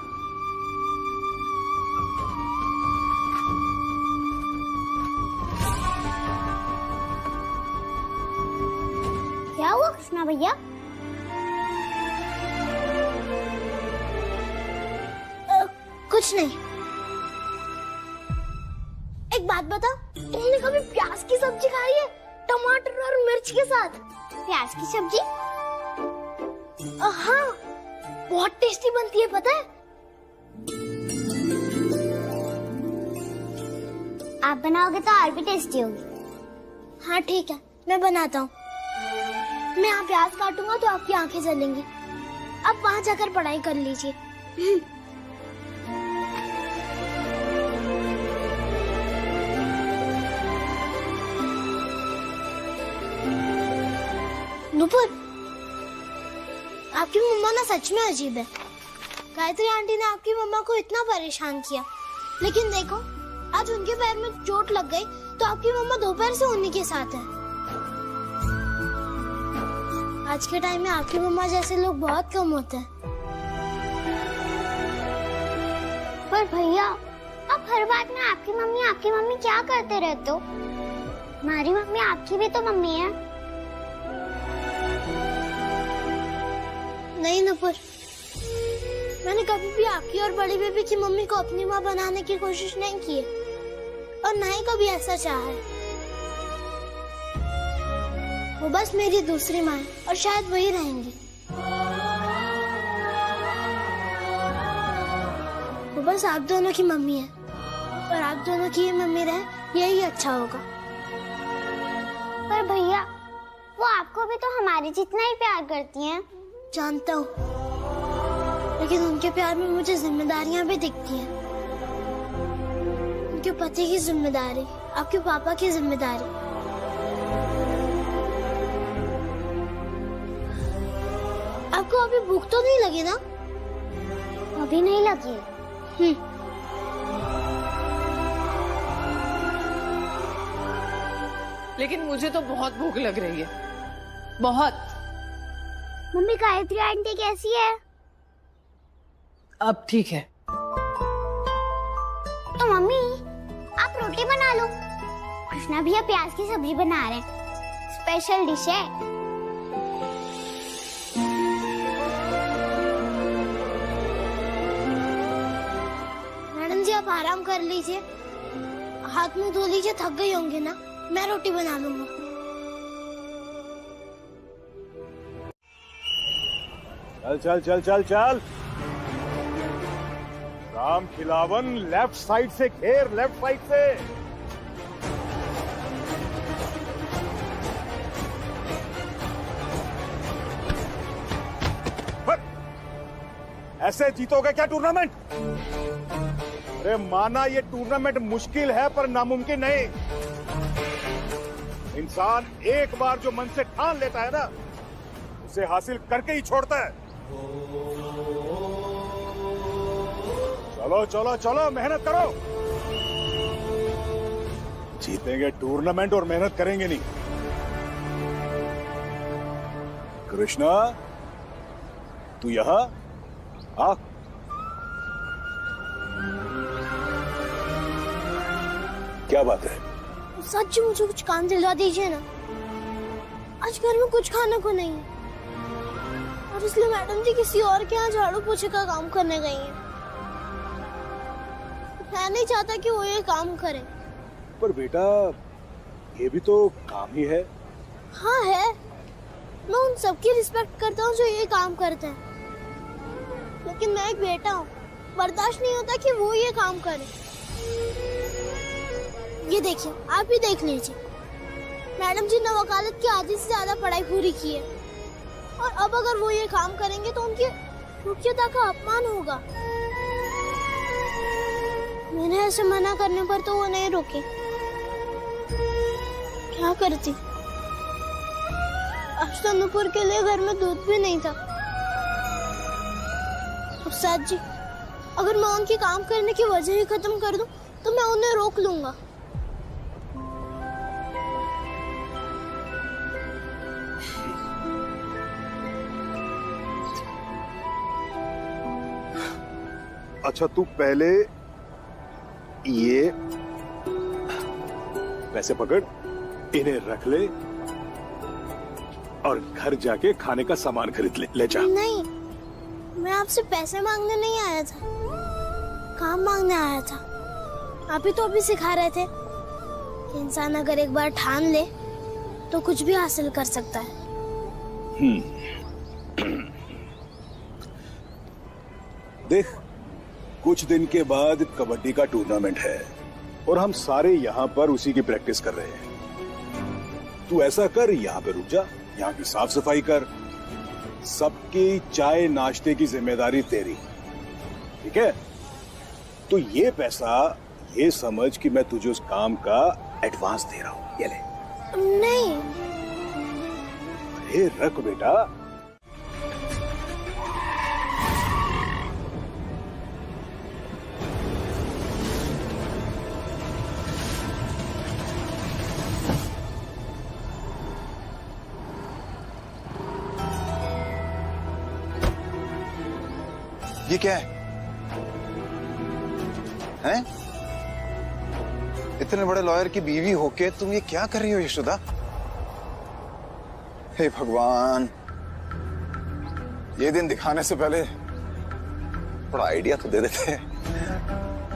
क्या हुआ कृष्णा भैया? कुछ नहीं। एक बात बताओ, तुमने कभी प्याज की सब्जी खाई है? टमाटर और मिर्च के साथ प्याज की सब्जी? हाँ, बहुत टेस्टी बनती है, पता है? आप बनाओगे तो और भी टेस्टी होगी। हाँ ठीक है, मैं बनाता हूँ। मैं यहाँ प्याज काटूंगा तो आपकी आंखें जलेंगी। अब वहाँ जाकर पढ़ाई कर लीजिए। नुपुर, आपकी मम्मा ना सच में अजीब है। गायत्री आंटी ने आपकी मम्मा को इतना परेशान किया, लेकिन देखो आज उनके पैर में चोट लग गई तो आपकी मम्मा दोपहर से उन्हीं के साथ है। आज के टाइम में आपकी मम्मा जैसे लोग बहुत कम होते हैं। पर भैया आप हर बात में आपकी मम्मी क्या करते रहते हो? हमारी मम्मी आपकी भी तो मम्मी है। नहीं नुपुर, मैंने कभी भी आपकी और बड़ी बेबी की मम्मी को अपनी माँ बनाने की कोशिश नहीं की है और ना ही कभी ऐसा चाहा है। वो बस मेरी दूसरी माँ है और शायद वही रहेंगी। वो बस आप दोनों की मम्मी है और आप दोनों की मम्मी रहे यही अच्छा होगा। पर भैया वो आपको भी तो हमारे जितना ही प्यार करती हैं। जानता हूँ, लेकिन उनके प्यार में मुझे जिम्मेदारियाँ भी दिखती हैं। उनके पति की जिम्मेदारी, आपके पापा की जिम्मेदारी। आपको अभी भूख तो नहीं लगी ना? अभी नहीं लगी। लेकिन मुझे तो बहुत भूख लग रही है, बहुत। मम्मी गायत्री आंटी कैसी है? अब ठीक है। तो मम्मी आप रोटी बना लो। कृष्णा भैया प्याज की सब्जी बना रहे हैं, स्पेशल डिश है। मैडम जी आप आराम कर लीजिए, हाथ मुंह धो लीजिए, थक गई होंगे ना। मैं रोटी बना लूंगा। चल चल चल चल चल। राम खिलावन लेफ्ट साइड से घेर, लेफ्ट साइड से। ऐसे जीतोगे क्या टूर्नामेंट? अरे माना ये टूर्नामेंट मुश्किल है पर नामुमकिन नहीं। इंसान एक बार जो मन से ठान लेता है ना, उसे हासिल करके ही छोड़ता है। चलो चलो चलो, मेहनत करो। जीतेंगे टूर्नामेंट और मेहनत करेंगे नहीं। कृष्णा तू यहां आ। क्या बात है? सच मुझे कुछ काम दिलवा दीजिए ना। आज घर में कुछ खाने को नहीं है और इसलिए मैडम जी किसी और के यहाँ झाड़ू पोछे का काम करने गई हैं। मैं नहीं चाहता कि वो ये काम करे। पर बेटा ये भी तो काम ही है। हाँ है, मैं उन सबकी रिस्पेक्ट करता हूँ जो ये काम करते हैं, लेकिन मैं एक बेटा हूँ, बर्दाश्त नहीं होता कि वो ये काम करे। ये देखिए, आप ही देख लीजिए, मैडम जी ने वकालत की आधी से ज्यादा पढ़ाई पूरी की है और अब अगर वो ये काम करेंगे तो उनकी योग्यता का अपमान होगा। मैंने ऐसे मना करने पर तो वो नहीं रुके। क्या करती? आज तो नुपुर के लिए घर में दूध भी नहीं था। उस्ताद जी, अगर मैं उनकी काम करने की वजह ही खत्म कर दूं, तो मैं उन्हें रोक लूंगा। अच्छा तू पहले ये पैसे पकड़, इन्हें रख ले और घर जाके खाने का सामान खरीद ले जा। नहीं, मैं आपसे पैसे मांगने नहीं आया था, काम मांगने आया था। आप ही तो अभी सिखा रहे थे कि इंसान अगर एक बार ठान ले तो कुछ भी हासिल कर सकता है। देख, कुछ दिन के बाद कबड्डी का टूर्नामेंट है और हम सारे यहाँ पर उसी की प्रैक्टिस कर रहे हैं। तू ऐसा कर, यहाँ पे रुक जा, यहाँ की साफ सफाई कर, सबकी चाय नाश्ते की जिम्मेदारी तेरी, ठीक है? तो ये पैसा ये समझ कि मैं तुझे उस काम का एडवांस दे रहा हूं, ये ले। नहीं। अरे रख बेटा। ये क्या है? हैं? इतने बड़े लॉयर की बीवी होके तुम ये क्या कर रही हो यशोदा? हे भगवान, ये दिन दिखाने से पहले थोड़ा आइडिया तो दे देते।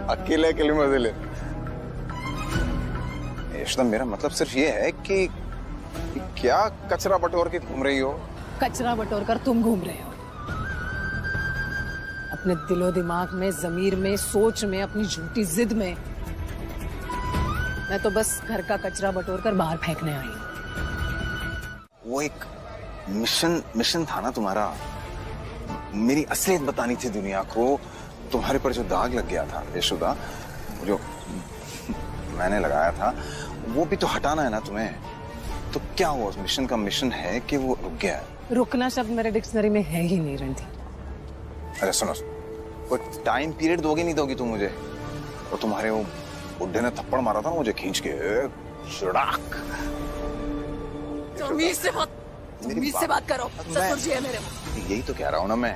अकेले अकेले मजे ले। यशोदा, मेरा मतलब सिर्फ ये है कि क्या कचरा बटोर के घूम रही हो? कचरा बटोर कर तुम घूम रहे हो अपने दिलो दिमाग में, जमीर में, सोच में, अपनी झूठी जिद में। मैं तो बस घर का कचरा बटोर कर बाहर फेंकने आई हूं। वो एक मिशन था ना तुम्हारा। मेरी असलियत बतानी थी दुनिया को। तुम्हारे पर जो दाग लग गया था यशोदा, जो मैंने लगाया था, वो भी तो हटाना है ना तुम्हें। तो क्या हुआ? उस मिशन का मिशन है कि वो रुक गया है? रुकना शब्द मेरे डिक्शनरी में है ही नहीं रणधीर। अरे सुनो, वो टाइम पीरियड दोगी नहीं दोगी तुम मुझे? और तुम्हारे वो बुड्ढे ने थप्पड़ मारा था ना मुझे खींच के, शड़ाक। तमीज से बात करो। ससुर जी है मेरे। यही तो कह रहा हूँ ना मैं,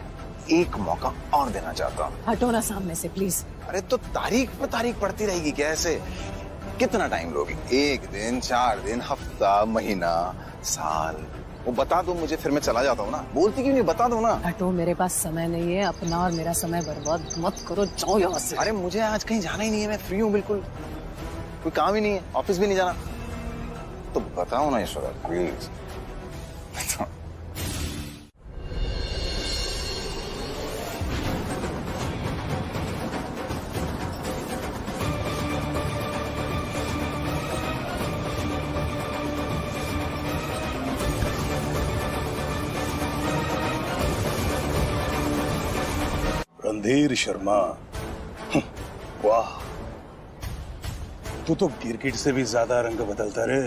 एक मौका और देना चाहता हूँ। हटो ना सामने से प्लीज। अरे तो तारीख पर तारीख पड़ती रहेगी क्या ऐसे? कितना टाइम लोगी? 1 दिन, 4 दिन, हफ्ता, महीना, साल? वो बता दो मुझे, फिर मैं चला जाता हूँ ना। बोलती क्यों नहीं? बता दो ना। हटो, मेरे पास समय नहीं है। अपना और मेरा समय बर्बाद मत करो, जाओ यहाँ से। अरे मुझे आज कहीं जाना ही नहीं है, मैं फ्री हूँ बिल्कुल। कोई काम ही नहीं है, ऑफिस भी नहीं जाना। तो बताओ ना यशोदा प्लीज। रणधीर शर्मा, वाह, तू तो गिरगिट से भी ज्यादा रंग बदलता रे।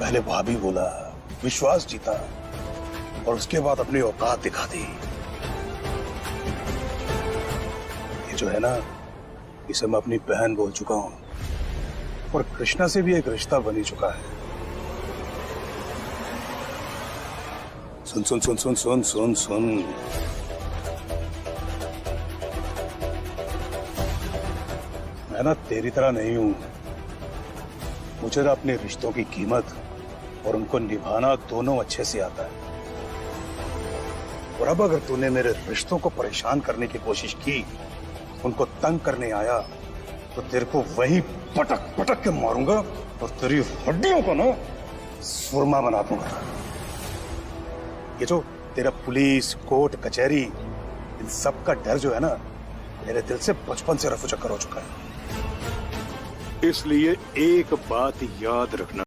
पहले भाभी बोला, विश्वास जीता, और उसके बाद अपनी औकात दिखा दी। ये जो है ना, इसे मैं अपनी बहन बोल चुका हूं, और कृष्णा से भी एक रिश्ता बन ही चुका है। सुन सुन सुन सुन सुन सुन सुन, मैं ना तेरी तरह नहीं हूं। मुझे ना अपने रिश्तों की कीमत और उनको निभाना दोनों अच्छे से आता है। और अब अगर तूने मेरे रिश्तों को परेशान करने की कोशिश की, उनको तंग करने आया, तो तेरे को वही पटक पटक के मारूंगा और तेरी हड्डियों को ना सुरमा बना दूंगा। ये जो तेरा पुलिस, कोर्ट, कचहरी, इन सब का डर जो है ना, मेरे दिल से बचपन से रफू चक्कर हो चुका है। इसलिए एक बात याद रखना।